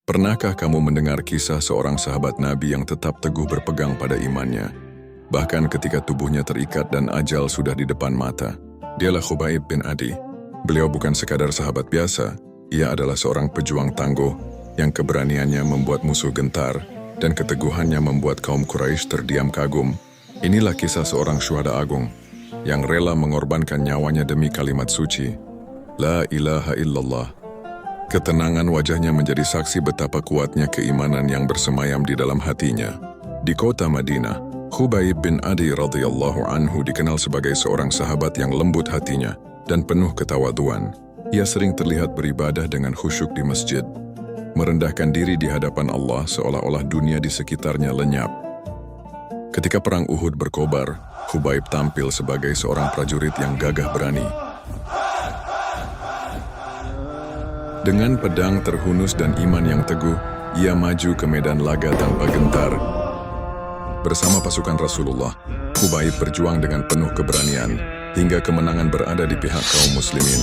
Pernahkah kamu mendengar kisah seorang sahabat Nabi yang tetap teguh berpegang pada imannya, bahkan ketika tubuhnya terikat dan ajal sudah di depan mata? Dialah Khubayb bin Adi. Beliau bukan sekadar sahabat biasa, ia adalah seorang pejuang tangguh yang keberaniannya membuat musuh gentar dan keteguhannya membuat kaum Quraisy terdiam kagum. Inilah kisah seorang syuhada agung yang rela mengorbankan nyawanya demi kalimat suci, La ilaha illallah. Ketenangan wajahnya menjadi saksi betapa kuatnya keimanan yang bersemayam di dalam hatinya. Di kota Madinah, Khubayb bin Adi radhiyallahu anhu dikenal sebagai seorang sahabat yang lembut hatinya dan penuh ketawaduan. Ia sering terlihat beribadah dengan khusyuk di masjid, merendahkan diri di hadapan Allah seolah-olah dunia di sekitarnya lenyap. Ketika perang Uhud berkobar, Khubayb tampil sebagai seorang prajurit yang gagah berani. Dengan pedang terhunus dan iman yang teguh, ia maju ke medan laga tanpa gentar. Bersama pasukan Rasulullah, Khubayb berjuang dengan penuh keberanian, hingga kemenangan berada di pihak kaum muslimin.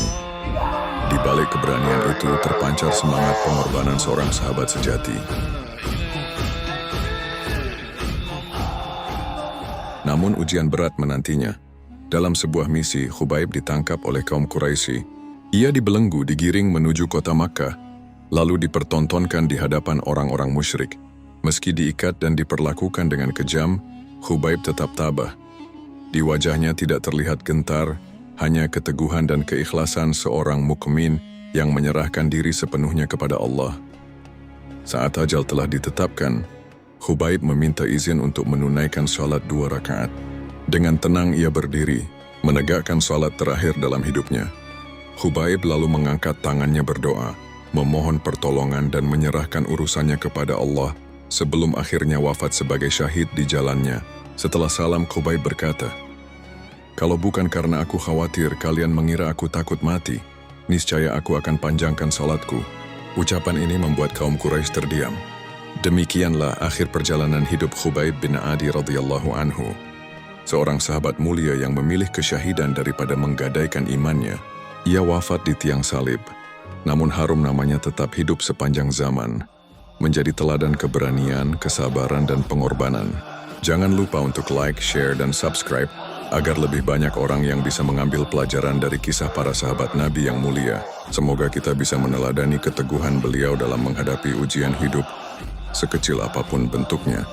Di balik keberanian itu terpancar semangat pengorbanan seorang sahabat sejati. Namun ujian berat menantinya. Dalam sebuah misi, Khubayb ditangkap oleh kaum Quraisy. Ia dibelenggu digiring menuju kota Makkah, lalu dipertontonkan di hadapan orang-orang musyrik. Meski diikat dan diperlakukan dengan kejam, Khubayb tetap tabah. Di wajahnya tidak terlihat gentar, hanya keteguhan dan keikhlasan seorang mukmin yang menyerahkan diri sepenuhnya kepada Allah. Saat ajal telah ditetapkan, Khubayb meminta izin untuk menunaikan salat 2 rakaat. Dengan tenang ia berdiri, menegakkan salat terakhir dalam hidupnya. Khubayb lalu mengangkat tangannya berdoa, memohon pertolongan dan menyerahkan urusannya kepada Allah sebelum akhirnya wafat sebagai syahid di jalannya. Setelah salam, Khubayb berkata, "Kalau bukan karena aku khawatir kalian mengira aku takut mati, niscaya aku akan panjangkan salatku." Ucapan ini membuat kaum Quraisy terdiam. Demikianlah akhir perjalanan hidup Khubayb bin Adi radhiyallahu anhu, seorang sahabat mulia yang memilih kesyahidan daripada menggadaikan imannya. Ia wafat di tiang salib, namun harum namanya tetap hidup sepanjang zaman, menjadi teladan keberanian, kesabaran, dan pengorbanan. Jangan lupa untuk like, share, dan subscribe, agar lebih banyak orang yang bisa mengambil pelajaran dari kisah para sahabat Nabi yang mulia. Semoga kita bisa meneladani keteguhan beliau dalam menghadapi ujian hidup, sekecil apapun bentuknya.